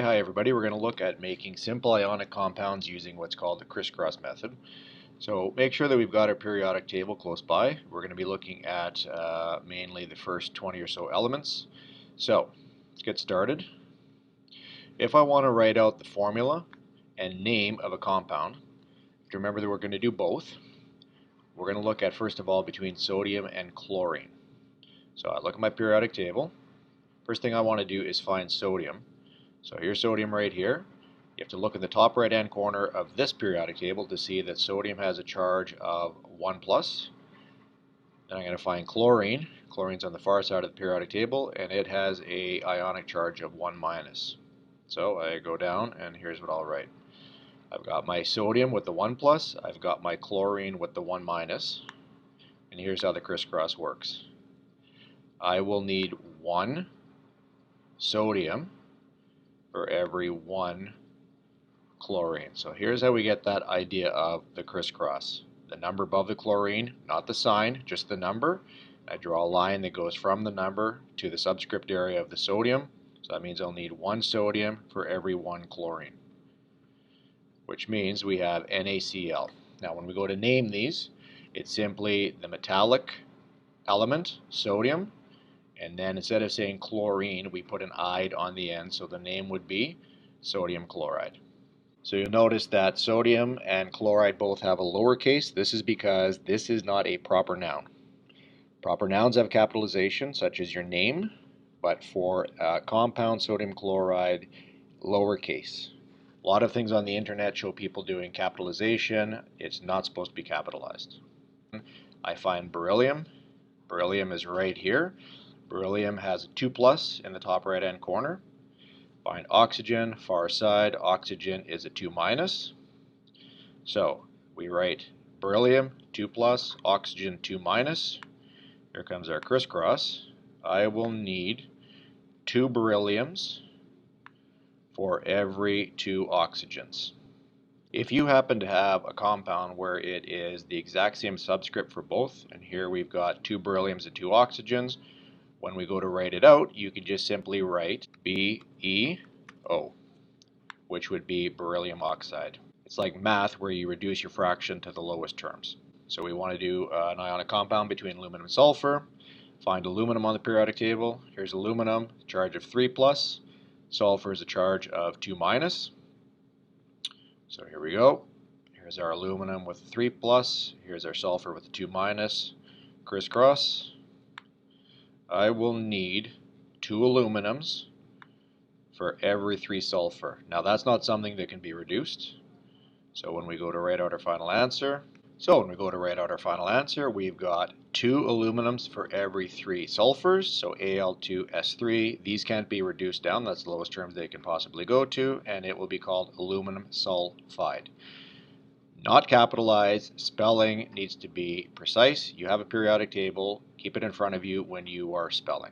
Hi everybody. We're going to look at making simple ionic compounds using what's called the Criss Cross method. So make sure that we've got our periodic table close by. We're going to be looking at mainly the first 20 or so elements. So let's get started. If I want to write out the formula and name of a compound, remember that we're going to do both. We're going to look at first of all between sodium and chlorine. So I look at my periodic table. First thing I want to do is find sodium. So here's sodium right here. You have to look in the top right hand corner of this periodic table to see that sodium has a charge of 1 plus. Then I'm going to find chlorine. Chlorine's on the far side of the periodic table and it has a ionic charge of 1 minus. So I go down and here's what I'll write. I've got my sodium with the 1 plus, I've got my chlorine with the 1 minus, and here's how the crisscross works. I will need 1 sodium for every 1 chlorine. So here's how we get that idea of the crisscross. The number above the chlorine, not the sign, just the number. I draw a line that goes from the number to the subscript area of the sodium. So that means I'll need 1 sodium for every 1 chlorine, which means we have NaCl. Now when we go to name these, it's simply the metallic element, sodium, and then instead of saying chlorine, we put an "ide" on the end, so the name would be sodium chloride. So you'll notice that sodium and chloride both have a lowercase. This is because this is not a proper noun. Proper nouns have capitalization, such as your name, but for compound sodium chloride, lowercase. A lot of things on the internet show people doing capitalization. It's not supposed to be capitalized. I find beryllium. Beryllium is right here. Beryllium has a 2 plus in the top right hand corner. Find oxygen, far side, oxygen is a 2 minus. So we write beryllium 2 plus, oxygen 2 minus. Here comes our crisscross. I will need 2 berylliums for every 2 oxygens. If you happen to have a compound where it is the exact same subscript for both, and here we've got 2 berylliums and 2 oxygens, when we go to write it out, you can just simply write BeO, which would be beryllium oxide. It's like math where you reduce your fraction to the lowest terms. So we want to do an ionic compound between aluminum and sulfur. Find aluminum on the periodic table. Here's aluminum, charge of 3 plus. Sulfur is a charge of 2 minus. So here we go. Here's our aluminum with 3 plus. Here's our sulfur with 2 minus. Crisscross. I will need 2 aluminums for every 3 sulfur. Now that's not something that can be reduced. So when we go to write out our final answer, we've got 2 aluminums for every 3 sulfurs, so Al2S3. These can't be reduced down, that's the lowest terms they can possibly go to, and it will be called aluminum sulfide. Not capitalized, spelling needs to be precise. You have a periodic table, keep it in front of you when you are spelling.